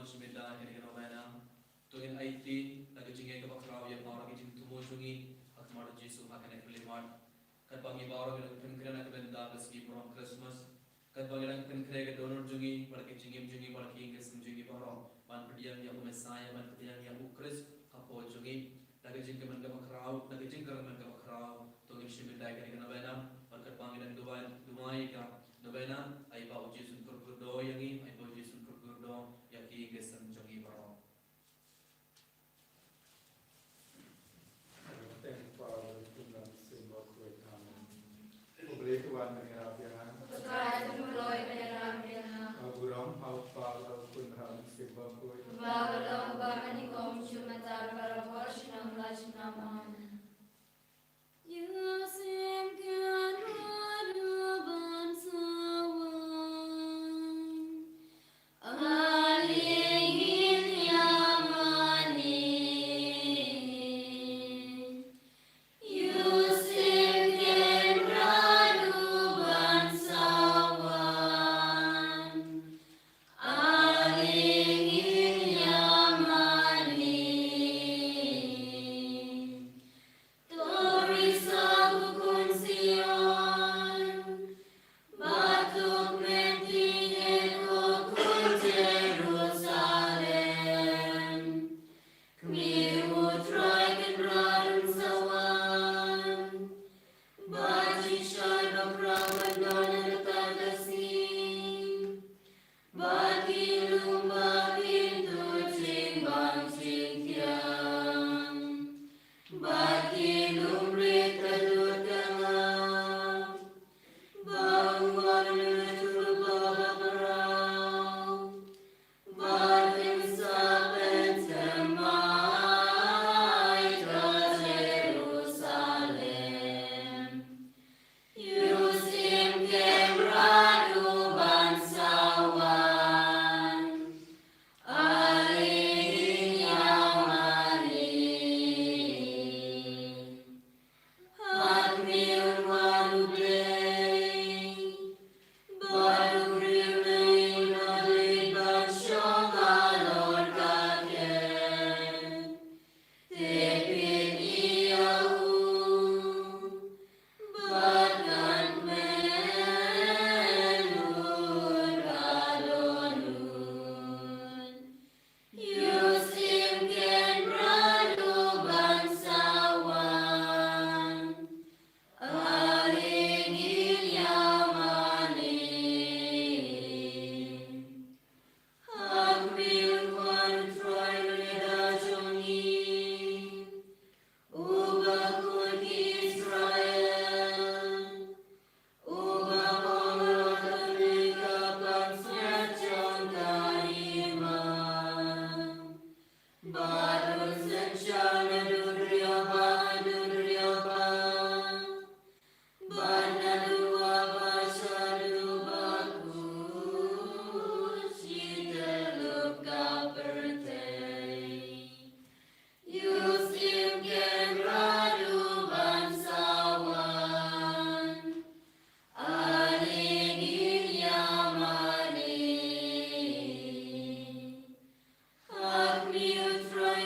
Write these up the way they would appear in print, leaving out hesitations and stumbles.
Bismillah ini kita mana Tuhan IT lagi jingga ke bakrau yang mau lagi jing tumo jungi hak mar Yesus akan eklimat kat bangi baru kita penkira nak benda besi prom Christmas kat bangi nak penkira ke donor jungi lagi jingim jungi lagi ingin jungi baru man perdiam yang Messiah man perdiam yang Ukris kapo jungi lagi jing ke man ke bakrau lagi jing ke man ke bakrau Tuhan Bismillah ini kita mana kat bangi nak dumai ka Novena ay bau Yesus kurkurdo yangi ay bau Yesus kurkurdo yaki gesam jongi baro. Thank Father, Tuhan sembah kuatkan. Boleh Tuhan mengerapkan. Putra itu melalui penyelamatan. Aguram Father, Tuhan sembah kuatkan. Bahagia bahkan ikom cuma cara berwasna lajnama. Yusim kan harapan sawan. Alihin yamani. Yusim kan harapan sawan. Alihin yamani. Tori sabu kun Sion, batuk mentingin kun Jerusalem. Kmiu troy kan radun sawan, baci syai bakrawan donan tagasin, bagi lumba pintu cimbang cingkiang. Bagi lumrit kadut tengah, bangun menuju babarau, batin saben semai ke Jerusalem. Yusim kemradu bangsawan, alihin yamani. Hakmiun wanublei, baru rimei nolid bansyogalor kaken. Tepin iyahu, batkan menun kalonun. Yusim ken radu bangsawan, alingin yamani. Hakmiun kwan troy reda jongi, ubah kun Israel, ubah pengelola kapan sejong kaimah. Barun sencana dudriapa, bana dua baca dubaku, citelup kapertei. Yusim kemradu bangsawan, alingin yamani. Hakmiut troy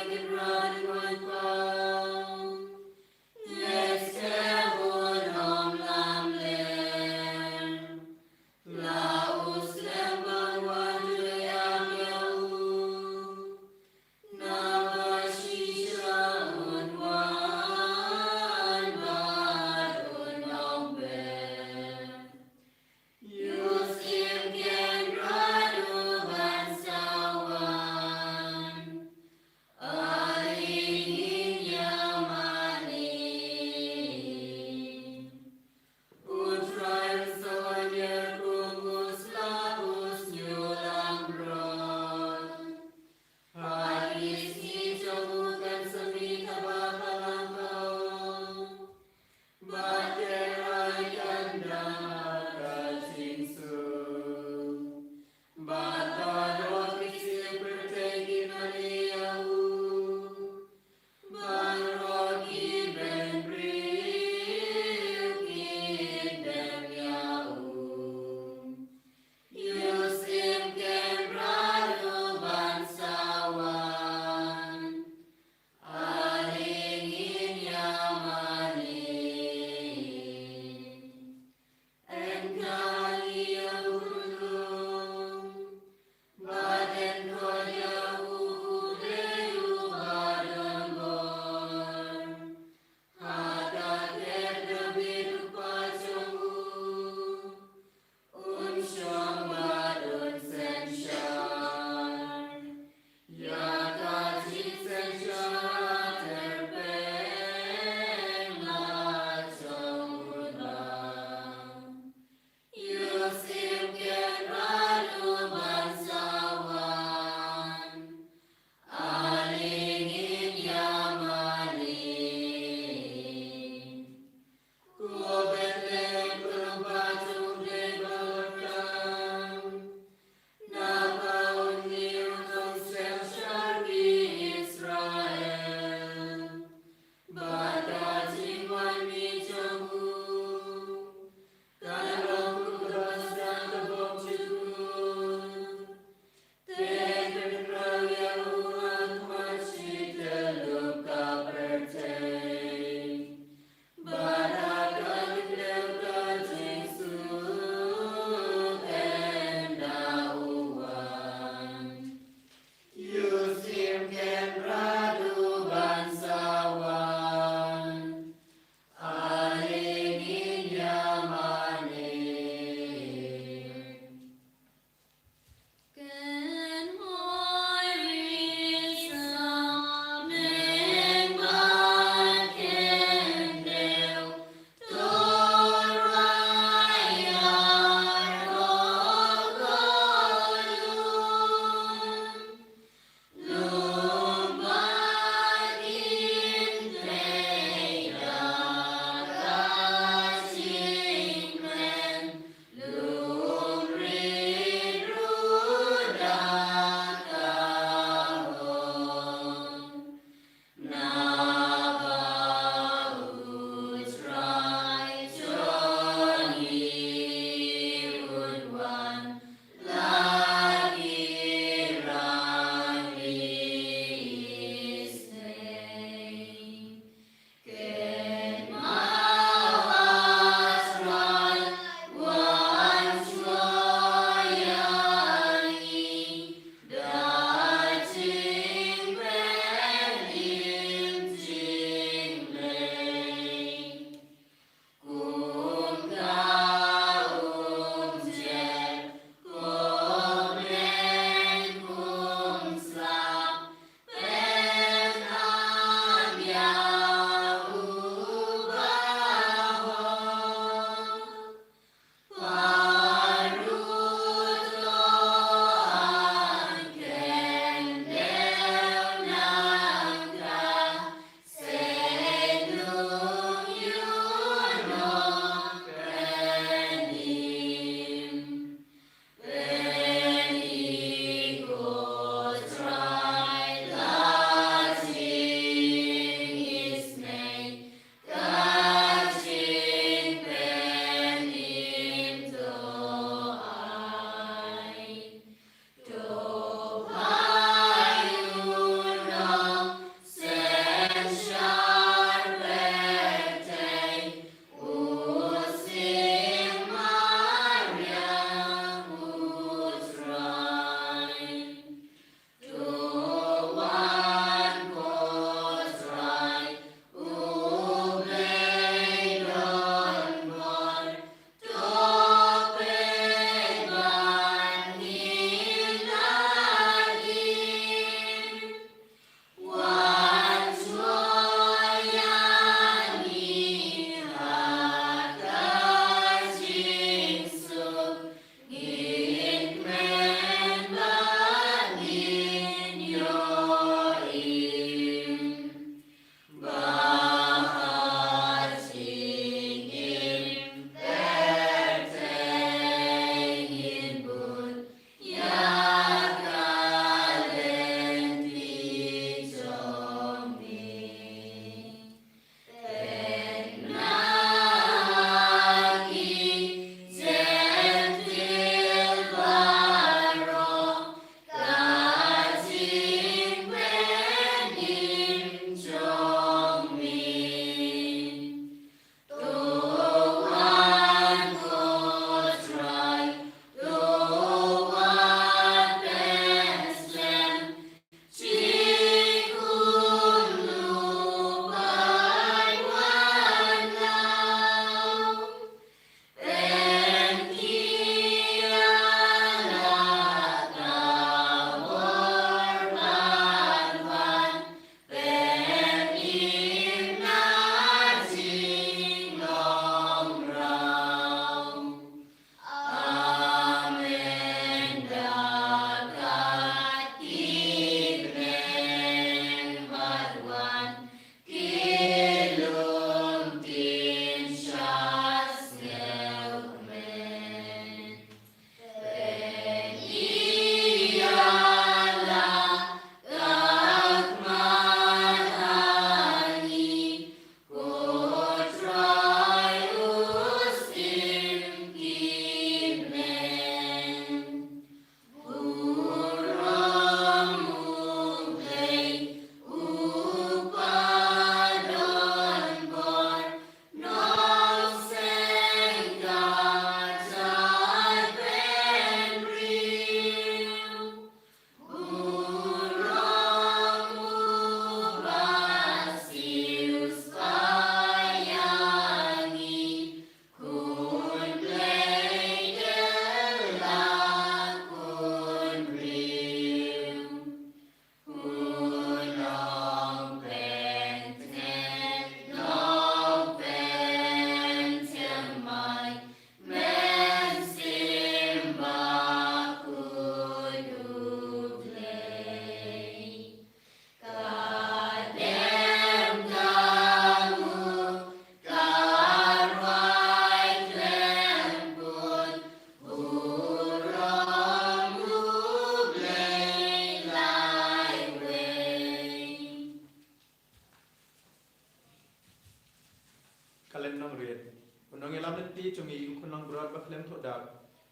nanti cungi ukunang berat baklem todak.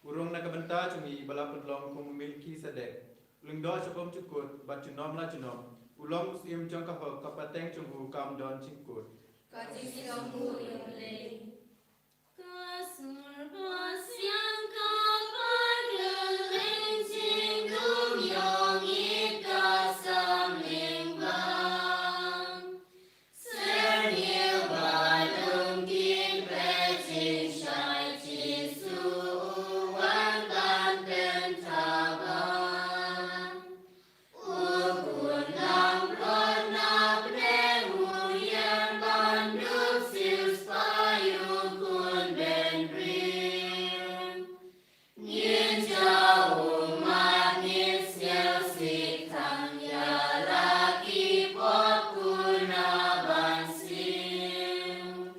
Urung nakabenta cungi balapun long kum milki sedek. Lingdo cukum cukut bacunom la cunom. Ulong sim jong kahok kapateng cungu kam don cingkut. Kajing sikamu yang lei. Kasur basyang kabar geleng cingdum yong ika samling bang. Sernil balung kin pecing syai cisu uwan banten tabang. Ukun lam pernah bnehu yang banduk sis payung kun ben brim. Ngin jauh manis nyel sikang ya laki pop kun aban sim.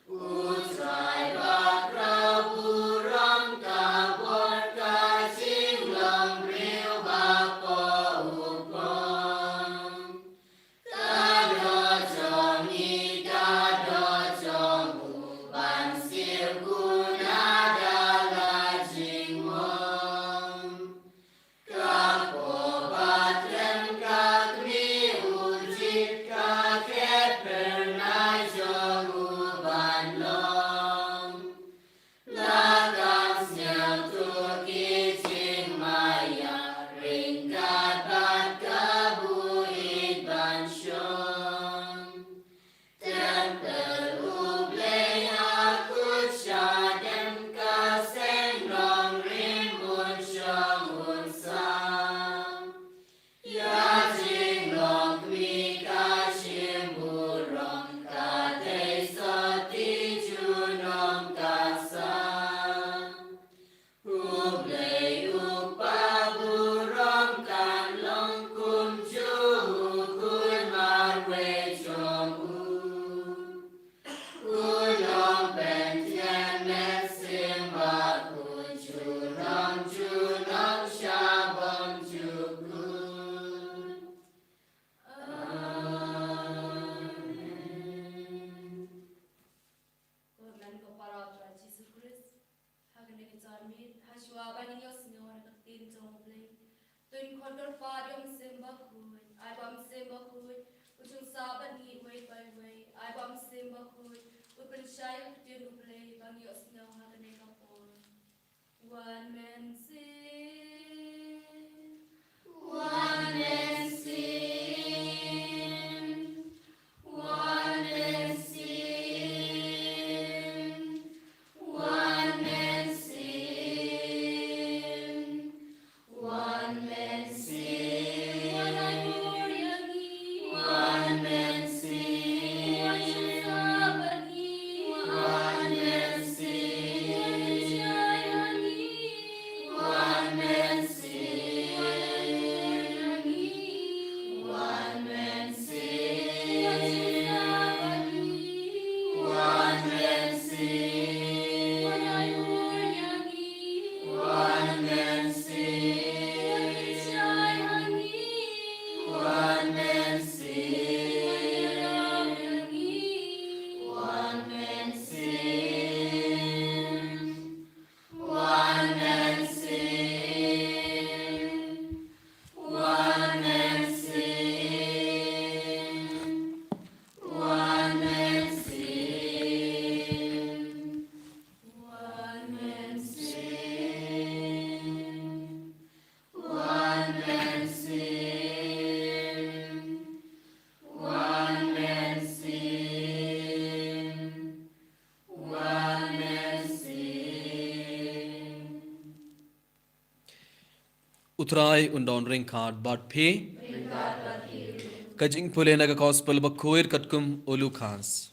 Utrai bakrau burang kabor kacing long bril bapo upong. Kado jong i kado jong uban sil guna dala jingmong. Kapo batrem kakmi ujit kaket pernah jong uban long. Lakang siang tuki cing maya ringkat bat kabuit ban syong. Tempel ublei aku syadem kaseng rong rimbun syong unsang. Ya jing long kmi kashim burong katei soti junom kasang. Ublei upa burong kan long kum juhu kun marwe jong u. Ulong pentien met simba kun junom syabong jukun. Amen. Korban kepada Tuhan Yesus Kristus, hagen dengan cermin, haswa bani Yesus nyawa ketin jomblei. Tuin kondor padiom sembah kui, ai bam sembah kui, ujung sabat ni way by way, ai bam sembah kui, upen syai ketin ublei bani Yesus nyawa hagen kapon. One man sin, one man sin, one man sin, one man sin, one man sin. One man sin, one man sin, one man sin, one man sin, one man sin, one man sin, one man Utrai undon ring card but pay. Kajing pule naga gospel bakoir katkum olu khas.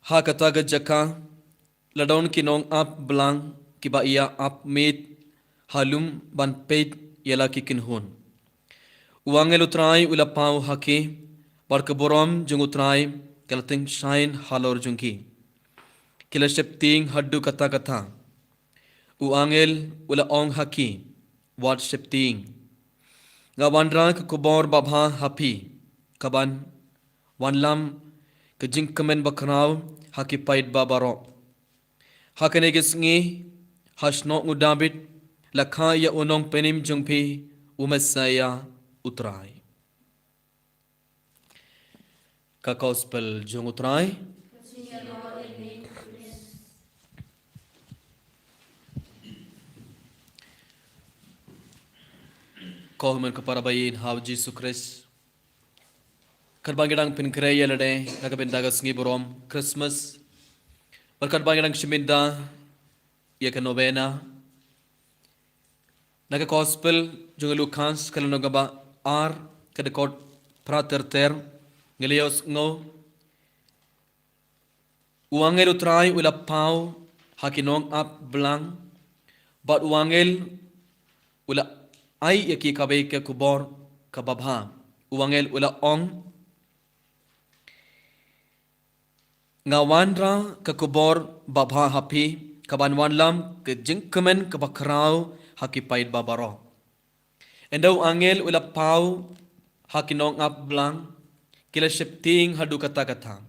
Ha kata gajaka ladon kinong up blang kiba iya up made halum ban peit yala kikin hun. Uangel utrai ulapau hake barkaborom jung utrai kalating shine halor jungki. Kila septing haddu kata kata. Uangel ula ong haki wat septing. Ngawandra ke kubor babha hapi kaban wanlam ke jingkemen bakrau hakipait babaro hakenegis ngi hasno ngudabit lakha ya unong penim jungpi umesaya utrai ka gospel jung utrai Kohman kepada bayin hau Jesus Christ. Kerbangidang pinkreya lade nakabendaga sngi borom Christmas. Berkerbangidang shiminda ya ke novena. Naga gospel junga Lukas kalau nagaba ar kedekot praterter ngelios ngo. Uangel utrai ulapau hakinong ap belang. Bat uangel ula ai yaki kabe ke kubor kababha uangel ula ong ngawandra ke kubor babha hapi kaban wanlam ke jingkemen ke bakrau hakipait babaro endau angel ula pau hakinong ap blang kila septing hadu kata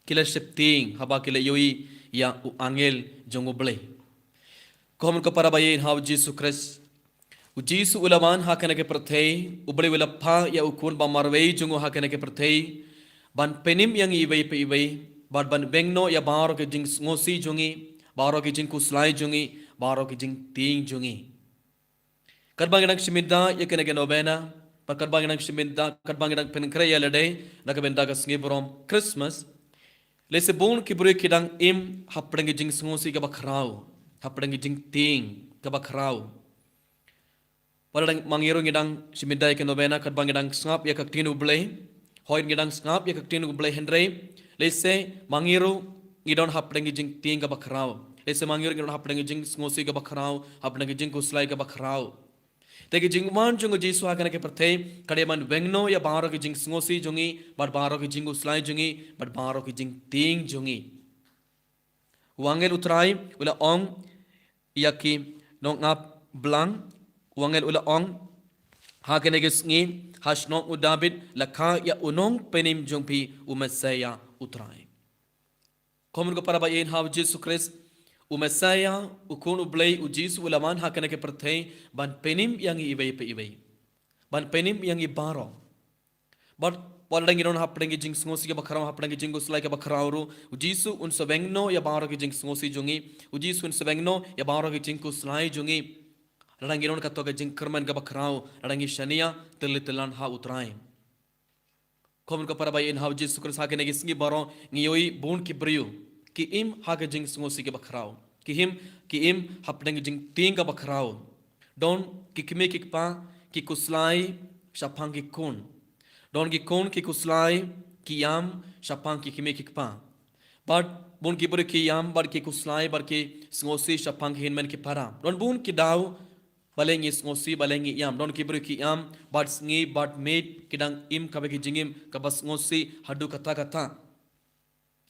kila septing haba kila yoi ya angel jongoble kom ke para bayin hau Jesus Christ Ujisu ulaman hakana ke perthei ubli wilapha ya ukun ba marwei jungu hakana ke perthei ban penim yang iwei pe iwei ban bengno ya baro ke jing ngosi jungi baro ke jing kuslai jungi baro ke jing ting jungi karbangidang simidda ya kana ke novena karbangidang simidda karbangidang penkre ya lade nakabenda ka sngi borom Christmas lese bon ki bure kidang im hapdang jing ngosi ka bakrau hapdang jing ting ka bakrau Padang mangiru ngidang simidai ke novena kat bangidang ngap ya kak tinu blay hoin ngidang ngap ya kak tinu blay hendrei lese mangiru ngidon hapdang jing ting ka bakrau lese mangiru ngidon hapdang jing ngosi ka bakrau hapdang jing kuslai ka bakrau tegi jing man jung jisu hakana ke perthei kademan wengno ya baro ke jing ngosi jungi bar baro ke jing kuslai jungi bar baro ke jing ting jungi wangel utrai ula ong yaki nong ap blang Wangel ula ong hakeneges ngi hasnong udabit lakha ya unong penim jungpi umesaya utrai. Komun ko para bayin hau Jesus Christ umesaya ukun ublay ujisu ulaman hakeneke perthei ban penim yang ibay pe ibay. Ban penim yang ibaro. But walang inon hapdengi jing ngosi ka bakarao hapdengi jing guslay ka bakarao ujisu un sabengno ya baro ki jing ngosi jungi ujisu un sabengno ya baro ki jing kuslay jungi Ladangi non katoga jing kerman ka bakrau ladangi shania telitelan ha utrai komun ka para bayin ha Jesus Christ ha ke negi singi baro ngiyoi bon ki brio ki im ha ke jing ngosi ka bakrau ki im hapdang jing ting ka bakrau don ki kime ki pa ki kuslai shapang ki kun don ki kun ki kuslai ki yam shapang ki kime ki pa but bon ki brio ki yam bar ki kuslai bar ki ngosi shapang hinmen ki para don bon ki daw balengi ngosi balengi yam don kibru ki yam bad sngi bad made kidang im kabeki jingim kabas ngosi hadu kata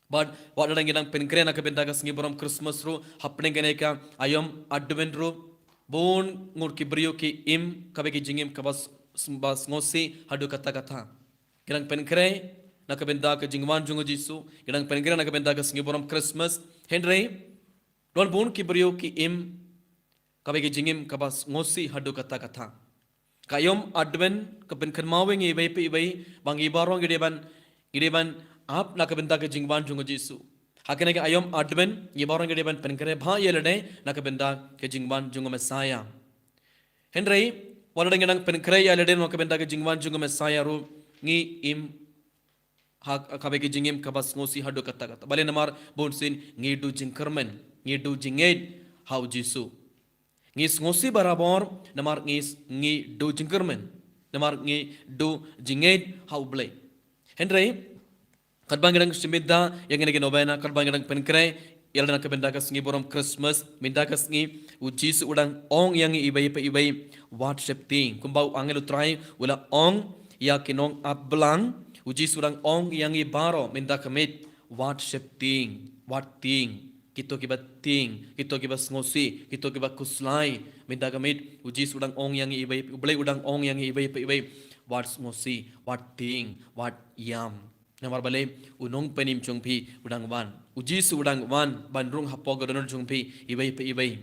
bad wadang kidang penkrena ka benda ka sngi borom Christmas ru hapne geneka ayom advent ru bon ngur kibru ki im kabeki jingim kabas ngosi hadu kata kidang penkre na ka benda ka jingwan jungo jisu kidang penkrena ka benda ka sngi borom Christmas henry don bon kibru ki im kabegi jingim kabas ngosi hadu kata kayom advent kapen kermaweng ibai pe ibai bang ibarong gideban ap na kabenda ke jingban jungo jisu hakene ke ayom advent ibarong gideban penkere bha yelade na kabenda ke jingban jungo mesaya henry waladang nang penkere yelade no kabenda ke jingban jungo mesaya ru ngi im ha kabegi jingim kabas ngosi hadu kata bale namar bonsin ngi du jingkermen ngi du jinged hau jisu ngis ngosi barabor namar ngi do jingkermen namar ngi do jinged hauble henry kadbangirang simidda yang ngene novena kadbangirang penkre yalna kabenda kas ngi borom Christmas minda kas ngi ujis udang ong yang ibai pe ibai WhatsApp ting kumbau angel utrai wala ong ya kinong ablang ujis udang ong yang i baro minda kamit WhatsApp ting what ting kito kiba ting, kito kiba ngosi, kito kiba kuslai, minta gamit uji udang ong yang ibai, ublay udang ong yang ibai ibai, what ngosi, what ting, what yam. Namar balay unong penim chungpi udang wan, uji udang wan bandrung hapog donor chungpi ibai.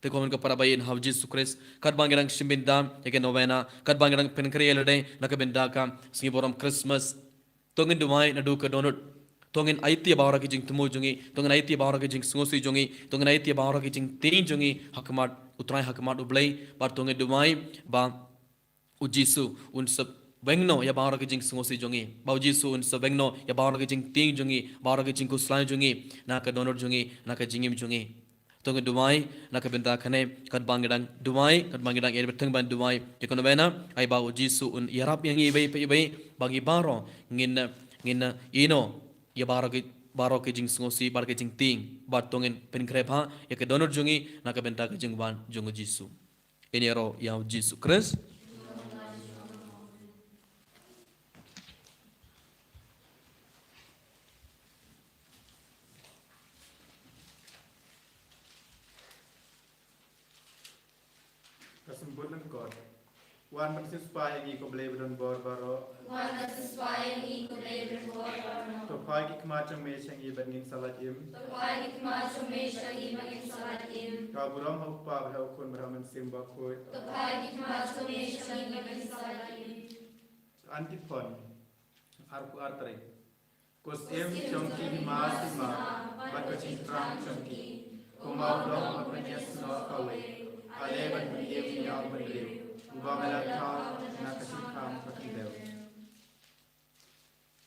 Te komen ka parabayin how Jesus Christ kat bangirang shimbindam yake novena kat bangirang penkrielade nakabenda ka singiboram Christmas tongin dumai na du ka donut tongin aiti bawra ki jing tumu jungi tongin aiti bawra ki jing ngosi jungi tongin aiti bawra ki jing tin jungi hakmat utrai hakmat ublai bar tongin dumai ba ujisu un sab bengno ya bawra ki jing ngosi jungi ba ujisu un sab bengno ya bawra ki jing tin jungi bawra ki jing kuslai jungi na ka donut jungi na ka jingim jungi tongin dumai nak benda kane kat bangidang dumai kat bangidang yer beteng ban dumai ekono bena ai ba ujisu un yarap yang ibai bagi baro ngin ino ya baro ke jing ngosi bar ke jing ting bar tongin pen krepa ya ke donor jungi nak benda ke jing ban jungu jisu ini ro ya jisu Christ. Kesempatan God. Wan bersesuai yang ikut boleh berdon baro. Wan bersesuai yang ikut boleh berdon. Topai ki kemacam mesang i bangin salat im. Topai ki kemacam mesang i bangin salat im. Kau buram hau pa berhau kun berhaman simba koi. Topai ki kemacam mesang i bangin salat im. Antipon. Arku artare. Kosem chongki himasi ma. Bakacin trang chongki. Kumau dong apanyas no kawe. Aleban beliau yang beliau, ubahlah kau nak kasihkan perkidau.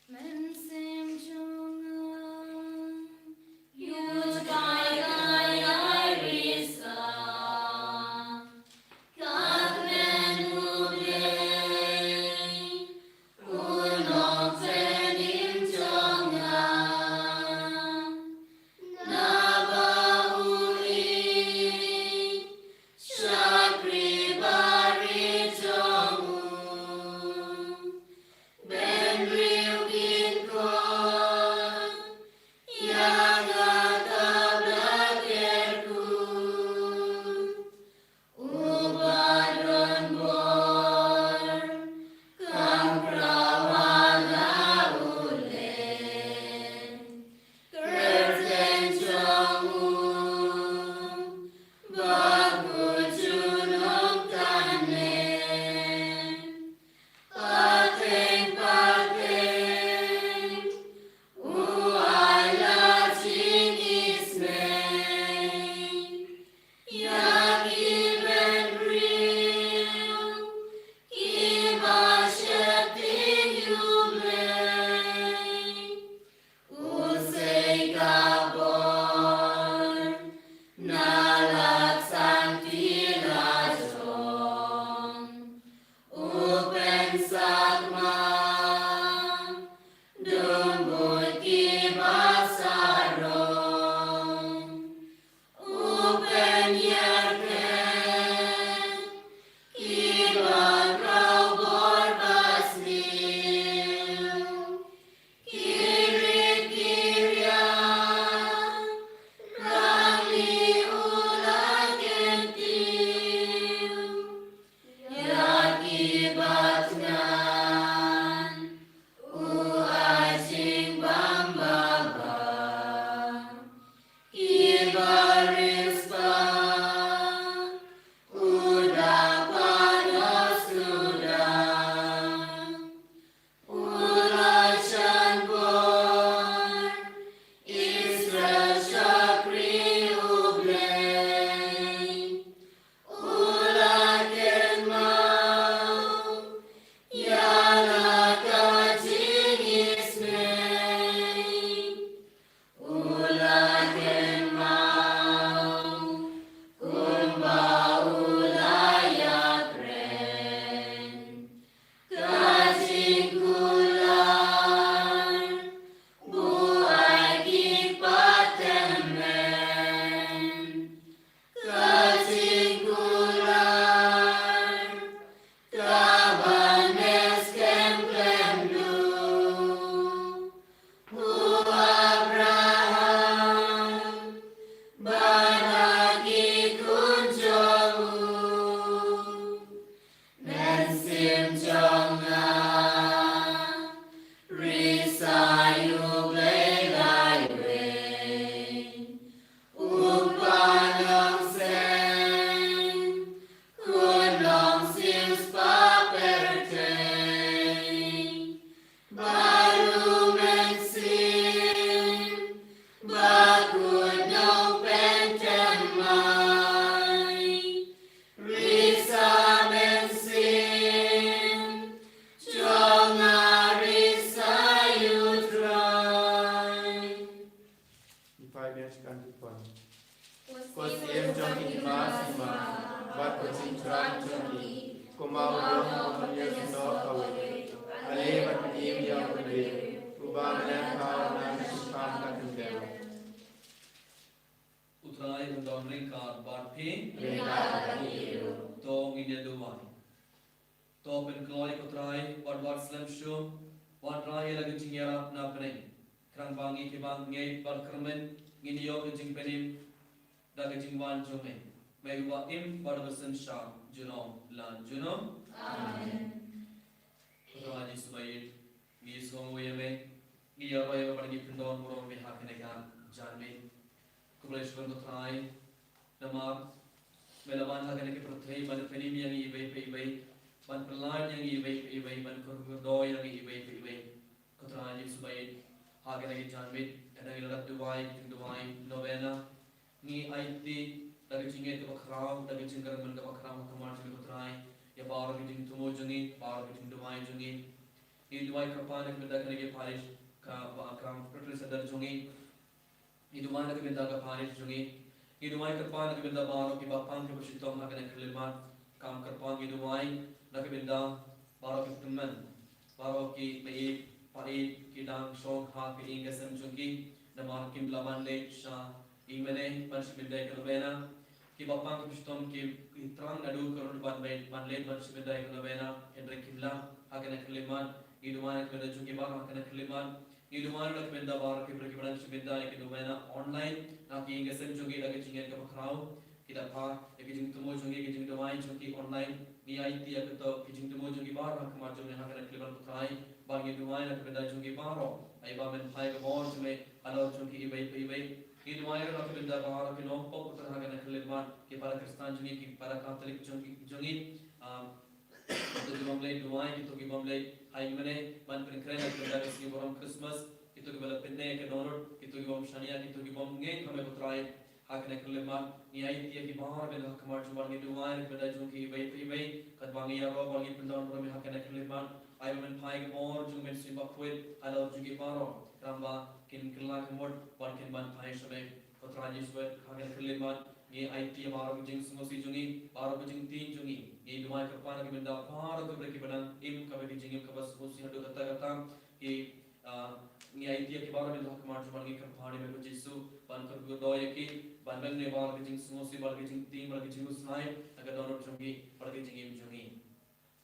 Mensem jungan, yud kai risa, kat menublei, unong tenim jungan, nabahui. Shakri Bari Jamu Ben Rio Gin Tran Chungi, Kumau Dong Omanyas No Away, Alevan Im Yamadri, Ubam Lam Pao Nam Shukam Kakindel. Utrai undang ringkar barpi, Ringkar to nginya duwai. To pen kloi utrai bar slam shum, wan rai lagi jingyarap na pening. Krang bangi ke bang ngay bar kermen, ngini yo jing penim, daga jing wan jume. May wa im bar besen sham, junom lan junom. Amen. Utrai di subayit, ngi song wayame, ngi yarway bar ngi pendon murong me hakenegan janme. Kubleshwan utrai, namar melawan hakenek prothei ban penim yang ibai ban pelan yang ibai ban kurdo yang ibai utrai di subayit. Hakenek janme, enang ilat duwai novena, ni IT dari jinget ke bakrau, dari jingkar men ke bakrau kemar jing utrai, ya baru jing tumo jungi, baru jing duwai jungi, ni duwai kapan yang benda kene ke parish ka bakrau perlu sadar jungi, ni duwai nak benda ka parish jungi, ni duwai kapan nak benda baru ke bapang ke bersitom hakenek kelimat, kam kapan ni duwai nak benda baru ke teman, baru ke mei pai kidang shong ha ke ingasam jungi, namar kim laman le sha imene panshibidai kalbena ki bapang kustom ki trang nadu karun ban le panshibidai kalbenaendre kimla hakana kaliman idumana kenda jungi bar hakana kaliman idumana nak benda bar ki berkibaran shibidai ki domena online na ki ingasam jungi lagi jingen ka bakrau kita pa ki jing tumo jungi ki jing domai jungi online ni IT akato ki jing tumo jungi bar hakama jungi hakana kaliman bakrai bangi domai nak benda jungi baro ai ba men pai ka bor jume alo jungi ibai Ini lumayan nak benda baharu ke nompo putar hagan keliman ke para Kristen jungi ke para Katolik jungi itu gimamlay lumayan itu gimamlay hai mana man penkeren nak benda kesini borong Christmas itu gimana penne ke donor itu gimam shania itu gimam ngeng kami putrai hagan keliman ni hai dia ke baharu benda kemar cuma ni lumayan benda jungi ibai kat bangi ya roh bangi pendon borong hagan keliman ai man pai ke bor jungi simbak kuit alo jungi baharu ramba kin kelak mod ban kin ban pai shabe putra jiswet hagen keliman ni IT baru jing sungosi jungi baru jing tin jungi ni dumai kapana ke benda baru ke berki badan im ka be jing im ka bas sungosi hadu kata ki ni IT ke baru benda kamar juman ni kapani me jisu ban ka do yaki ban ben ne baru jing sungosi baru jing tin baru jing usnai agar donor jungi baru jing im jungi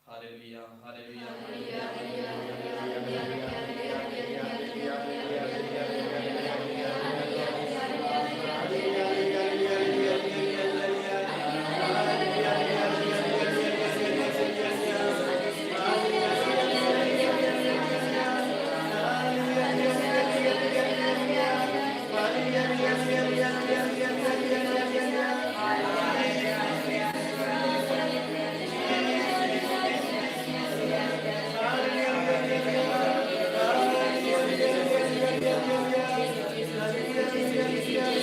haleluya haleluya Yeah.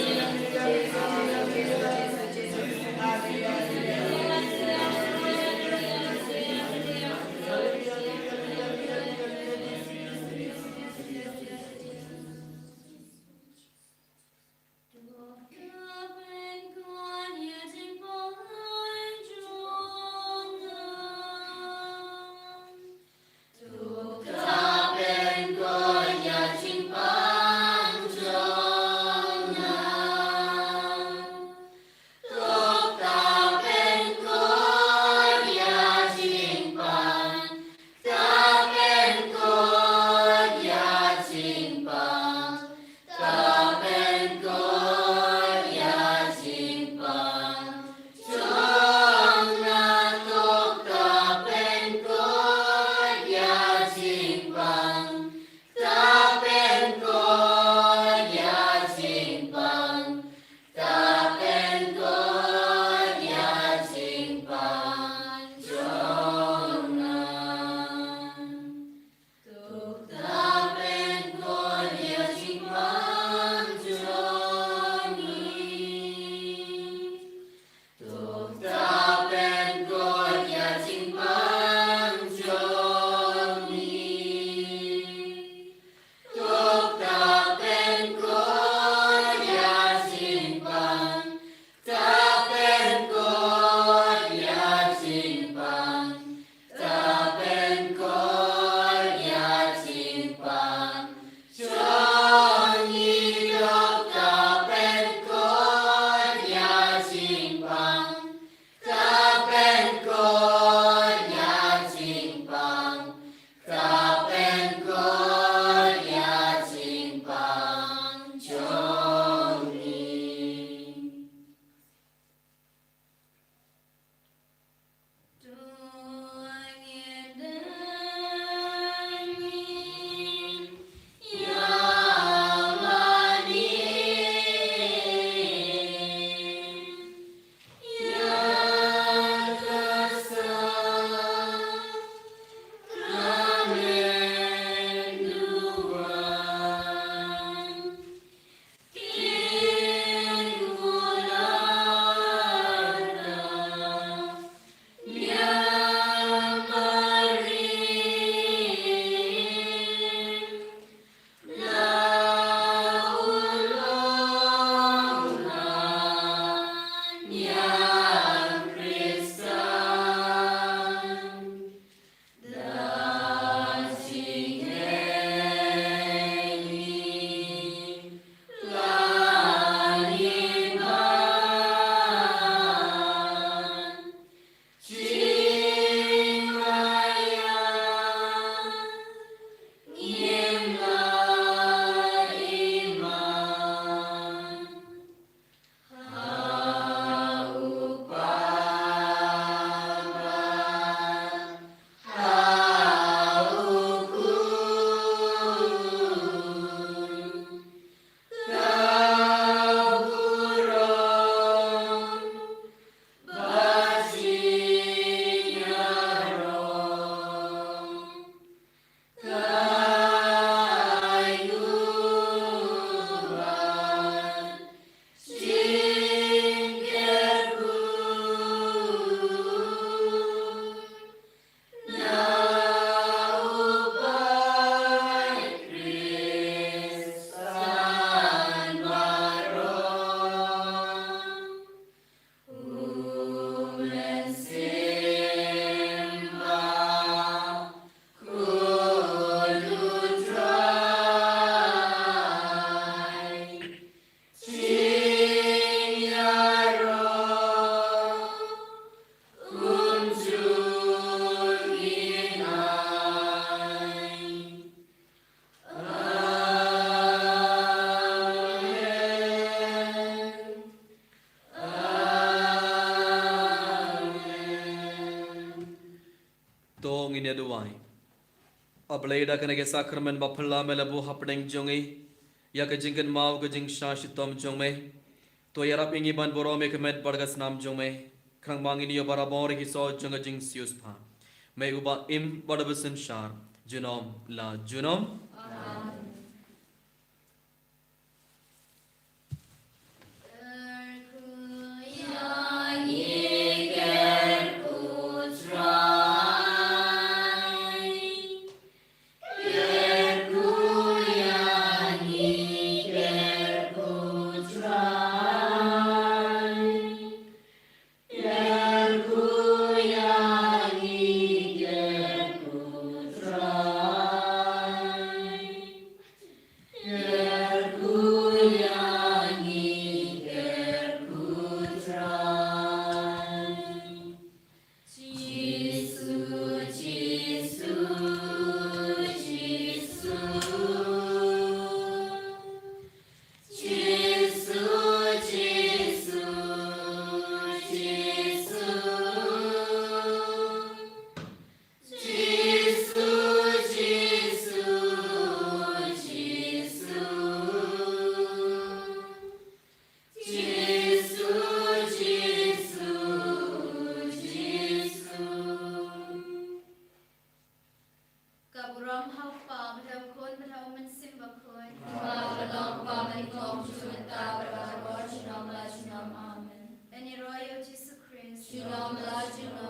tong in eduai ableda kana ke sacrament ba phalla melabu hapdeng jongi ya ka jingkan mau ka jing shashi tom jongme to yarap ingi ban boro me kemet bargas nam jongme krang mangin yo barabor ki so jonga jing sius pha me uba im badabasan shar junom la junom Junom la junom